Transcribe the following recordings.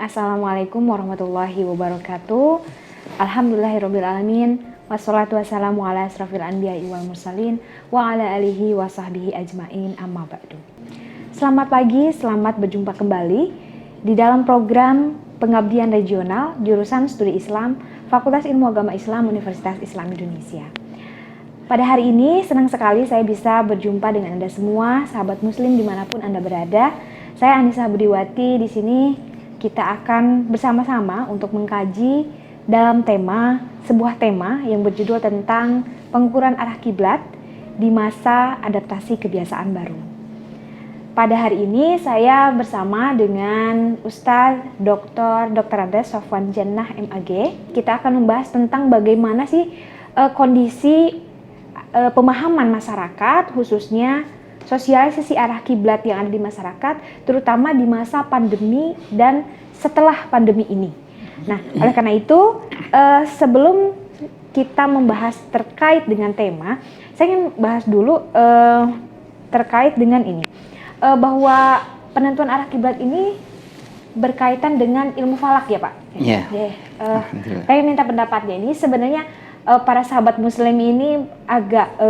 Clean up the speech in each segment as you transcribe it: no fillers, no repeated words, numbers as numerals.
Assalamualaikum warahmatullahi wabarakatuh. Alhamdulillahirrabbilalamin. Wassalatu wassalamu ala asrafil anbiya'i wal mursalin wa ala alihi wa sahbihi ajmain amma ba'du. Selamat pagi, selamat berjumpa kembali di dalam program Pengabdian Regional jurusan Studi Islam Fakultas Ilmu Agama Islam Universitas Islam Indonesia. Pada hari ini senang sekali saya bisa berjumpa dengan Anda semua, sahabat muslim dimanapun Anda berada. Saya Anissa Budiwati. Di sini kita akan bersama-sama untuk mengkaji dalam sebuah tema yang berjudul tentang pengukuran arah kiblat di masa adaptasi kebiasaan baru. Pada hari ini saya bersama dengan Ustadz Dr. Andes Sofwan Jannah MAG. Kita akan membahas tentang bagaimana sih kondisi pemahaman masyarakat, khususnya sosialisasi arah kiblat yang ada di masyarakat, terutama di masa pandemi dan setelah pandemi ini. Nah, oleh karena itu, sebelum kita membahas terkait dengan tema, saya ingin bahas dulu terkait dengan ini, bahwa penentuan arah kiblat ini berkaitan dengan ilmu falak ya Pak? Iya. Saya minta pendapatnya ini sebenarnya para sahabat muslim ini agak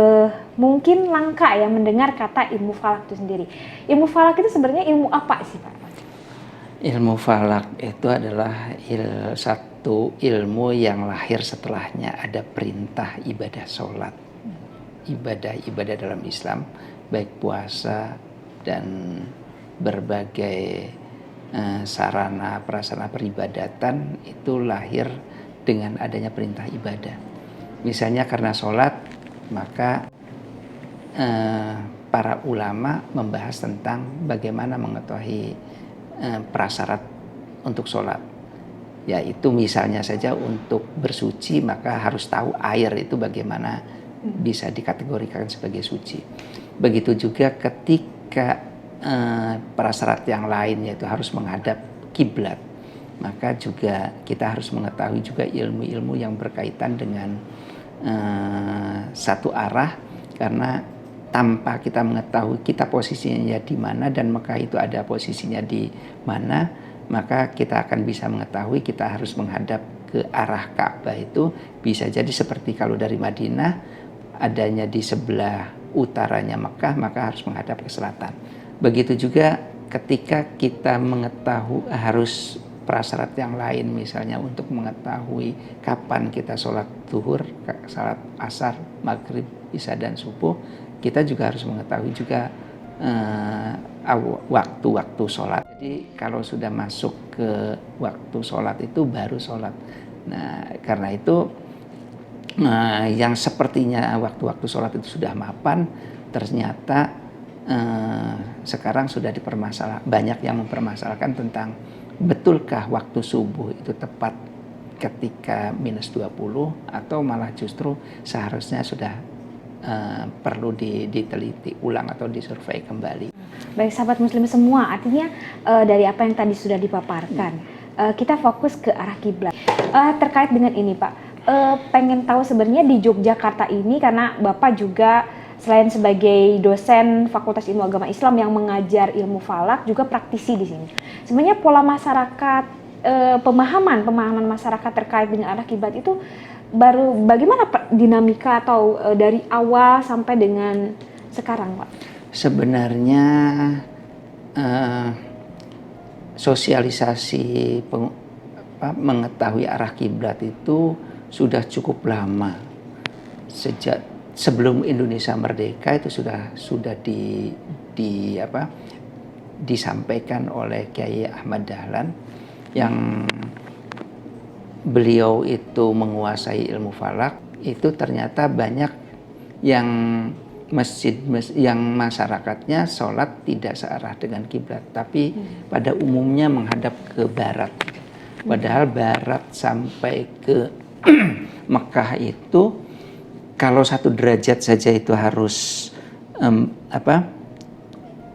mungkin langka ya mendengar kata ilmu falak itu sendiri. Ilmu falak itu sebenarnya ilmu apa sih Pak? Ilmu falak itu adalah satu ilmu yang lahir setelahnya ada perintah ibadah sholat. Ibadah dalam Islam, baik puasa dan berbagai sarana prasarana peribadatan itu lahir dengan adanya perintah ibadah. Misalnya karena sholat, maka para ulama membahas tentang bagaimana mengetahui prasyarat untuk sholat. Yaitu misalnya saja untuk bersuci, maka harus tahu air itu bagaimana bisa dikategorikan sebagai suci. Begitu juga ketika prasyarat yang lain, yaitu harus menghadap kiblat, maka juga kita harus mengetahui juga ilmu-ilmu yang berkaitan dengan satu arah, karena tanpa kita mengetahui kita posisinya di mana dan Mekah itu ada posisinya di mana, maka kita akan bisa mengetahui kita harus menghadap ke arah Ka'bah. Itu bisa jadi seperti kalau dari Madinah adanya di sebelah utaranya Mekah, maka harus menghadap ke selatan. Begitu juga ketika kita mengetahui harus prasyarat yang lain, misalnya untuk mengetahui kapan kita sholat zuhur, sholat asar, maghrib, isya dan subuh, kita juga harus mengetahui juga waktu-waktu sholat. Jadi kalau sudah masuk ke waktu sholat itu baru sholat. Nah, karena itu yang sepertinya waktu-waktu sholat itu sudah mapan, ternyata sekarang sudah banyak yang mempermasalahkan tentang betulkah waktu subuh itu tepat ketika minus 20 atau malah justru seharusnya sudah perlu diteliti ulang atau disurvei kembali. Baik sahabat muslim semua, artinya dari apa yang tadi sudah dipaparkan, kita fokus ke arah kiblat. Terkait dengan ini Pak, pengen tahu sebenarnya di Yogyakarta ini, karena Bapak juga selain sebagai dosen Fakultas Ilmu Agama Islam yang mengajar ilmu falak, juga praktisi di sini. Sebenarnya pola masyarakat, pemahaman masyarakat terkait dengan arah kiblat itu baru bagaimana dinamika atau dari awal sampai dengan sekarang Pak? Sebenarnya sosialisasi mengetahui arah kiblat itu sudah cukup lama. Sejak sebelum Indonesia merdeka itu sudah disampaikan oleh Kiai Ahmad Dahlan, yang beliau itu menguasai ilmu falak. Itu ternyata banyak yang masjid yang masyarakatnya sholat tidak searah dengan kiblat, tapi pada umumnya menghadap ke barat. Padahal barat sampai ke Mekah itu kalau 1 derajat saja itu harus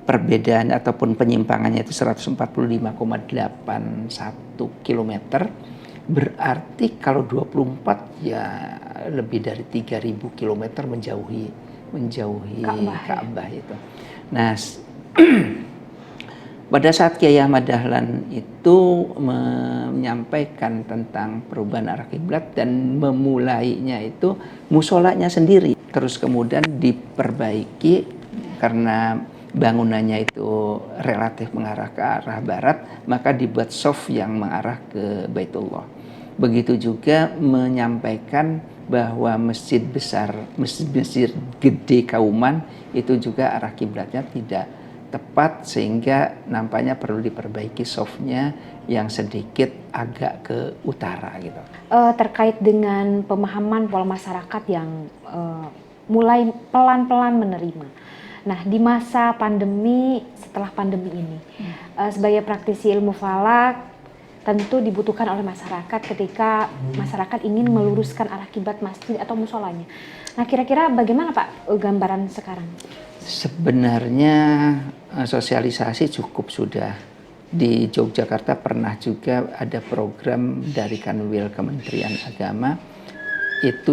perbedaan ataupun penyimpangannya itu 145,81 kilometer. Berarti kalau 24 ya lebih dari 3.000 kilometer menjauhi Ka'bah itu. Nah, Pada saat Kiai Ahmad Dahlan itu menyampaikan tentang perubahan arah kiblat dan memulainya itu musolanya sendiri. Terus kemudian diperbaiki karena bangunannya itu relatif mengarah ke arah barat, maka dibuat soft yang mengarah ke Baitullah. Begitu juga menyampaikan bahwa masjid besar, masjid gede Kauman itu juga arah kiblatnya tidak tepat, sehingga nampaknya perlu diperbaiki softnya yang sedikit agak ke utara gitu. Terkait dengan pemahaman pola masyarakat yang mulai pelan-pelan menerima. Nah, di masa pandemi, setelah pandemi ini, sebagai praktisi ilmu falak, tentu dibutuhkan oleh masyarakat ketika masyarakat ingin meluruskan arah kiblat masjid atau musolanya. Nah, kira-kira bagaimana Pak gambaran sekarang? Sebenarnya sosialisasi cukup sudah. Di Yogyakarta pernah juga ada program dari Kanwil Kementerian Agama, itu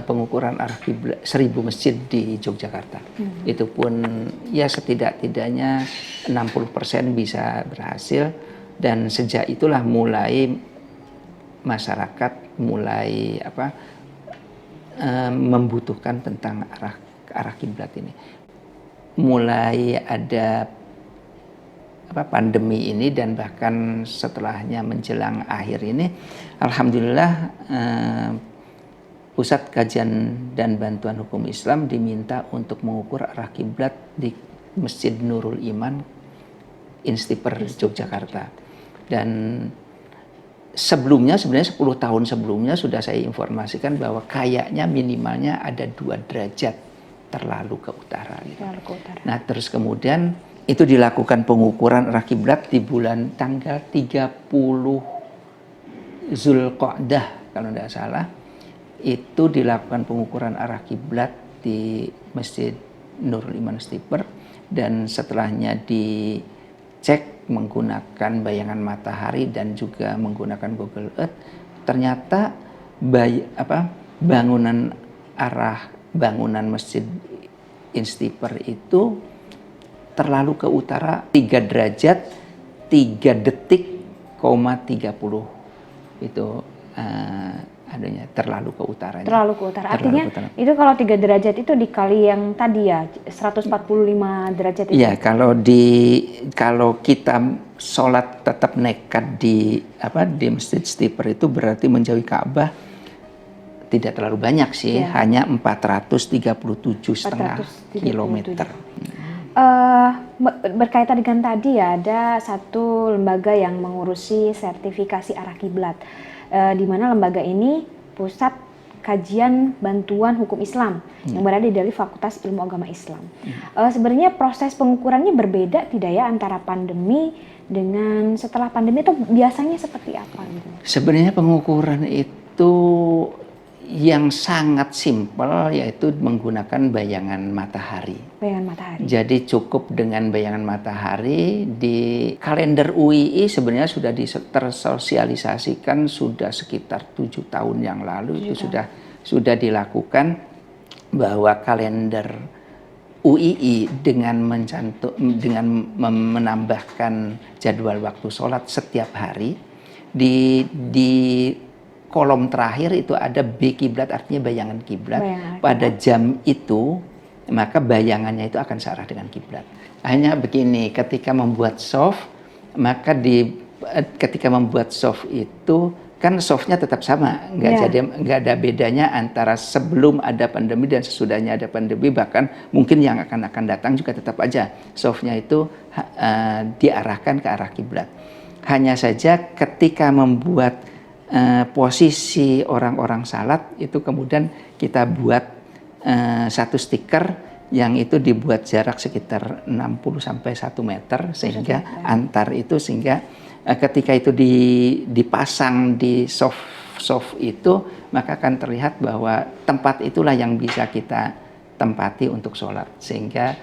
pengukuran arah kiblat 1000 masjid di Yogyakarta. Itu pun ya setidak-tidaknya 60% bisa berhasil, dan sejak itulah mulai masyarakat mulai membutuhkan tentang arah kiblat ini. Mulai ada pandemi ini dan bahkan setelahnya menjelang akhir ini, alhamdulillah Pusat Kajian dan Bantuan Hukum Islam diminta untuk mengukur arah kiblat di Masjid Nurul Iman, Instiper, Yogyakarta. Dan sebelumnya, sebenarnya 10 tahun sebelumnya sudah saya informasikan bahwa kayaknya minimalnya ada 2 derajat terlalu ke utara. Gitu. Nah, terus kemudian itu dilakukan pengukuran arah kiblat di bulan tanggal 30 Zulqa'dah kalau tidak salah. Itu dilakukan pengukuran arah kiblat di Masjid Nurul Iman Stiper, dan setelahnya dicek menggunakan bayangan matahari dan juga menggunakan Google Earth, ternyata bangunan Masjid Instiper itu terlalu ke utara 3 derajat 3 detik, 30 itu terlalu ke utara. Terlalu ke utara. Artinya itu kalau 3 derajat itu dikali yang tadi ya 145 derajat itu. Iya, kalau kita sholat tetap nekat di Masjid Stiper itu berarti menjauhi Ka'bah tidak terlalu banyak sih, hanya 437,5 kilometer. Berkaitan dengan tadi ya, ada satu lembaga yang mengurusi sertifikasi arah kiblat, di mana lembaga ini Pusat Kajian Bantuan Hukum Islam yang berada dari Fakultas Ilmu Agama Islam. Sebenarnya proses pengukurannya berbeda tidak ya antara pandemi dengan setelah pandemi, itu biasanya seperti apa gitu? Sebenarnya pengukuran itu yang sangat simpel, yaitu menggunakan bayangan matahari. Bayangan matahari. Jadi cukup dengan bayangan matahari. Di kalender UII sebenarnya sudah tersosialisasikan sudah sekitar 7 tahun yang lalu. Itu sudah dilakukan, bahwa kalender UII dengan menambahkan jadwal waktu sholat setiap hari, di kolom terakhir itu ada B kiblat, artinya bayangan kiblat. Pada jam itu maka bayangannya itu akan searah dengan kiblat. Hanya begini, ketika membuat soft, maka ketika membuat soft itu kan softnya tetap sama, nggak ada bedanya antara sebelum ada pandemi dan sesudahnya ada pandemi, bahkan mungkin yang akan datang juga tetap aja softnya itu diarahkan ke arah kiblat. Hanya saja ketika membuat posisi orang-orang salat itu kemudian kita buat satu stiker yang itu dibuat jarak sekitar 60 sampai 1 meter, sehingga antar itu, sehingga ketika itu dipasang di soft itu, maka akan terlihat bahwa tempat itulah yang bisa kita tempati untuk sholat. Sehingga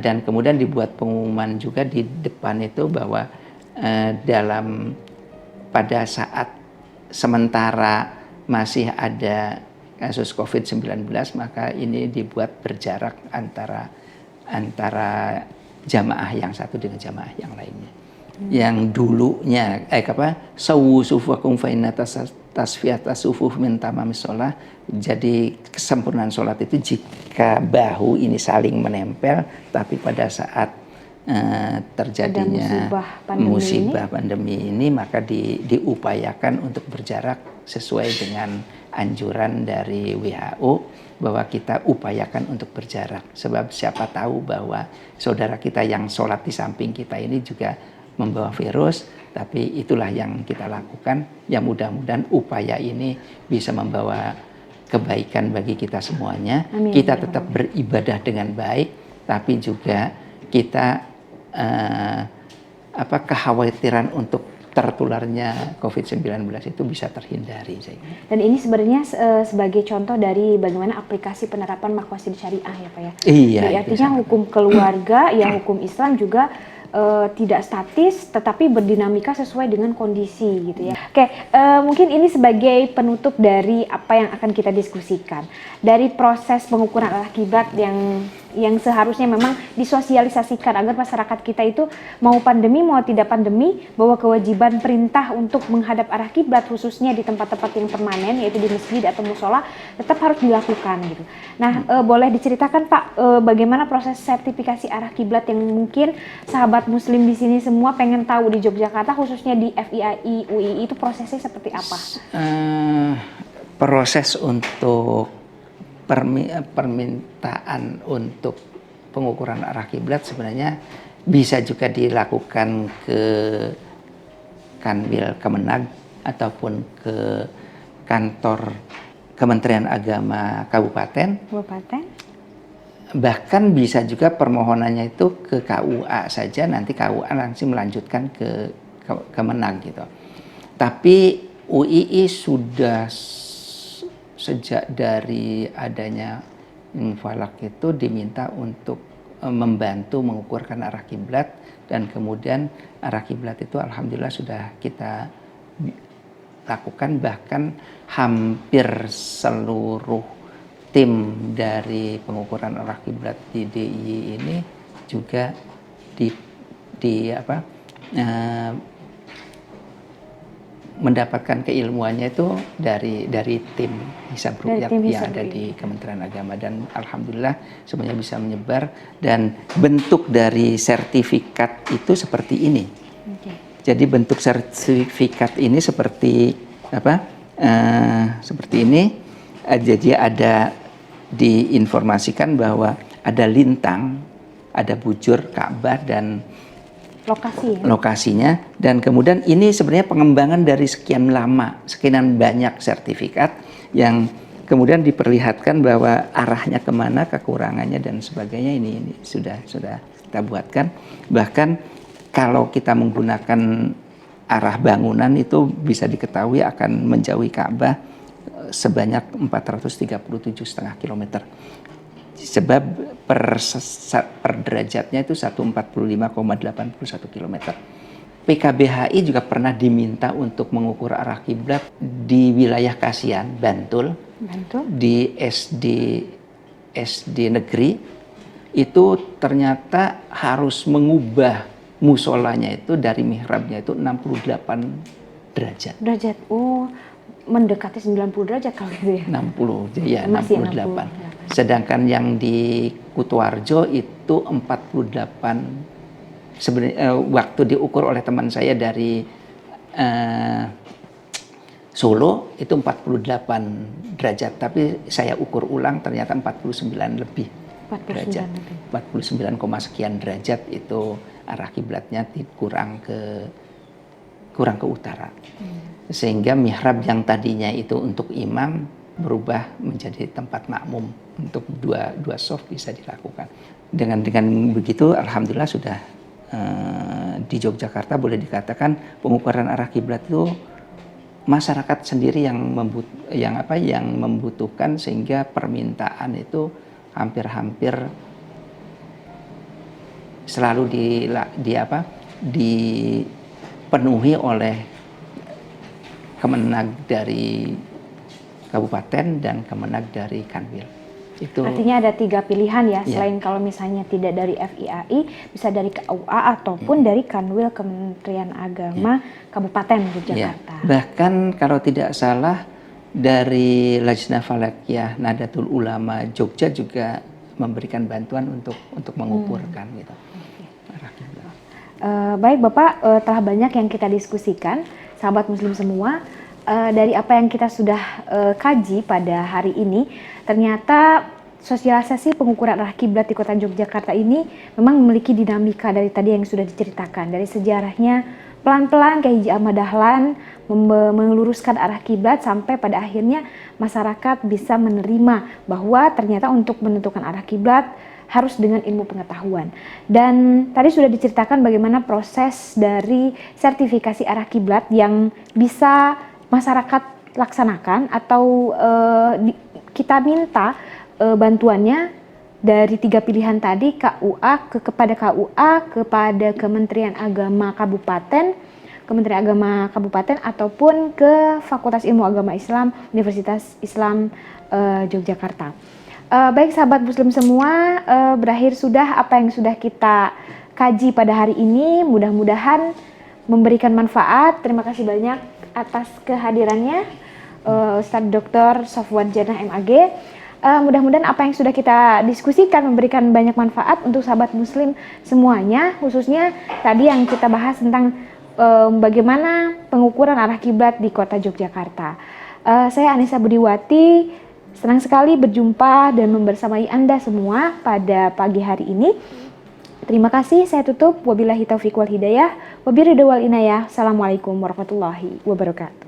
dan kemudian dibuat pengumuman juga di depan itu bahwa pada saat sementara masih ada kasus COVID-19, maka ini dibuat berjarak antara jamaah yang satu dengan jamaah yang lainnya. Yang dulunya sawu sufukum fa inna tasfiyata sufuf min tamamis shalah. Jadi kesempurnaan sholat itu jika bahu ini saling menempel, tapi pada saat terjadinya musibah pandemi ini maka diupayakan untuk berjarak sesuai dengan anjuran dari WHO bahwa kita upayakan untuk berjarak, sebab siapa tahu bahwa saudara kita yang sholat di samping kita ini juga membawa virus. Tapi itulah yang kita lakukan, yang mudah-mudahan upaya ini bisa membawa kebaikan bagi kita semuanya. Amin. Kita tetap beribadah dengan baik, tapi juga kita kekhawatiran untuk tertularnya COVID-19 itu bisa terhindari. Dan ini sebenarnya sebagai contoh dari bagaimana aplikasi penerapan maqasid syariah ya Pak ya. Iya. Jadi artinya hukum keluarga, ya hukum Islam juga tidak statis, tetapi berdinamika sesuai dengan kondisi gitu ya. Oke, mungkin ini sebagai penutup dari apa yang akan kita diskusikan. Dari proses pengukuran arah kiblat yang seharusnya memang disosialisasikan agar masyarakat kita itu mau pandemi mau tidak pandemi, bahwa kewajiban perintah untuk menghadap arah kiblat khususnya di tempat-tempat yang permanen yaitu di masjid atau musola tetap harus dilakukan gitu. Nah, boleh diceritakan Pak bagaimana proses sertifikasi arah kiblat yang mungkin sahabat muslim di sini semua pengen tahu di Yogyakarta khususnya di FIAI UII itu prosesnya seperti apa? Proses untuk permintaan untuk pengukuran arah kiblat sebenarnya bisa juga dilakukan ke Kanwil Kemenag ataupun ke kantor Kementerian Agama Kabupaten. Bahkan bisa juga permohonannya itu ke KUA saja, nanti KUA langsung melanjutkan ke Kemenag gitu. Tapi UII sudah sejak dari adanya infalak itu diminta untuk membantu mengukurkan arah kiblat, dan kemudian arah kiblat itu alhamdulillah sudah kita lakukan, bahkan hampir seluruh tim dari pengukuran arah kiblat di DIY ini juga mendapatkan keilmuannya itu dari tim Hisab Ruqyat yang ada di Kementerian Agama, dan alhamdulillah semuanya bisa menyebar, dan bentuk dari sertifikat itu seperti ini. Jadi bentuk sertifikat ini seperti seperti ini. Jadi ada diinformasikan bahwa ada lintang, ada bujur Ka'bah dan lokasinya, dan kemudian ini sebenarnya pengembangan dari sekian banyak sertifikat yang kemudian diperlihatkan bahwa arahnya kemana, kekurangannya dan sebagainya ini sudah kita buatkan. Bahkan kalau kita menggunakan arah bangunan itu bisa diketahui akan menjauhi Ka'bah sebanyak 437,5 km. Sebab per derajatnya itu 145,81 km. PKBHI juga pernah diminta untuk mengukur arah kiblat di wilayah Kasihan, Bantul. Di SD negeri itu ternyata harus mengubah musolanya itu dari mihrabnya itu 68 derajat. Mendekati 90 derajat kalau gitu ya? 68. Sedangkan yang di Kutoarjo itu 48. Sebenarnya waktu diukur oleh teman saya dari Solo itu 48 derajat, tapi saya ukur ulang ternyata 49 lebih derajat. 49, sekian derajat itu arah kiblatnya kurang ke utara. Sehingga mihrab yang tadinya itu untuk imam berubah menjadi tempat makmum, untuk dua shaf bisa dilakukan. Dengan begitu alhamdulillah sudah di Yogyakarta boleh dikatakan pengukuran arah kiblat itu masyarakat sendiri yang membutuhkan, sehingga permintaan itu hampir selalu dipenuhi oleh Kemenag dari kabupaten dan Kemenag dari Kanwil. Itu. Artinya ada 3 pilihan ya, Iya. selain kalau misalnya tidak dari FIAI, bisa dari KUA ataupun dari Kanwil Kementerian Agama Kabupaten Ya. Yogyakarta. Bahkan kalau tidak salah dari Lajnah Falakiyah Nahdlatul Ulama Jogja juga memberikan bantuan untuk mengukurkan gitu. Baik Bapak, telah banyak yang kita diskusikan, sahabat muslim semua. Dari apa yang kita sudah kaji pada hari ini, ternyata sosialisasi pengukuran arah kiblat di kota Yogyakarta ini memang memiliki dinamika dari tadi yang sudah diceritakan. Dari sejarahnya, pelan-pelan Kyai Haji Ahmad Dahlan meluruskan arah kiblat sampai pada akhirnya masyarakat bisa menerima bahwa ternyata untuk menentukan arah kiblat harus dengan ilmu pengetahuan. Dan tadi sudah diceritakan bagaimana proses dari sertifikasi arah kiblat yang bisa masyarakat laksanakan atau kita minta bantuannya dari 3 pilihan tadi, KUA kepada KUA, kepada Kementerian Agama Kabupaten, Kementerian Agama Kabupaten ataupun ke Fakultas Ilmu Agama Islam Universitas Islam Yogyakarta. Baik sahabat muslim semua, berakhir sudah apa yang sudah kita kaji pada hari ini. Mudah-mudahan memberikan manfaat. Terima kasih banyak atas kehadirannya Ustadz Dr. Safwan Jannah MAG. Mudah-mudahan apa yang sudah kita diskusikan memberikan banyak manfaat untuk sahabat muslim semuanya, khususnya tadi yang kita bahas tentang bagaimana pengukuran arah kiblat di kota Yogyakarta. Saya Anissa Budiwati, senang sekali berjumpa dan membersamai Anda semua pada pagi hari ini. Terima kasih, saya tutup. Wabillahi taufiq wal hidayah, wabiridha wal inayah. Assalamualaikum warahmatullahi wabarakatuh.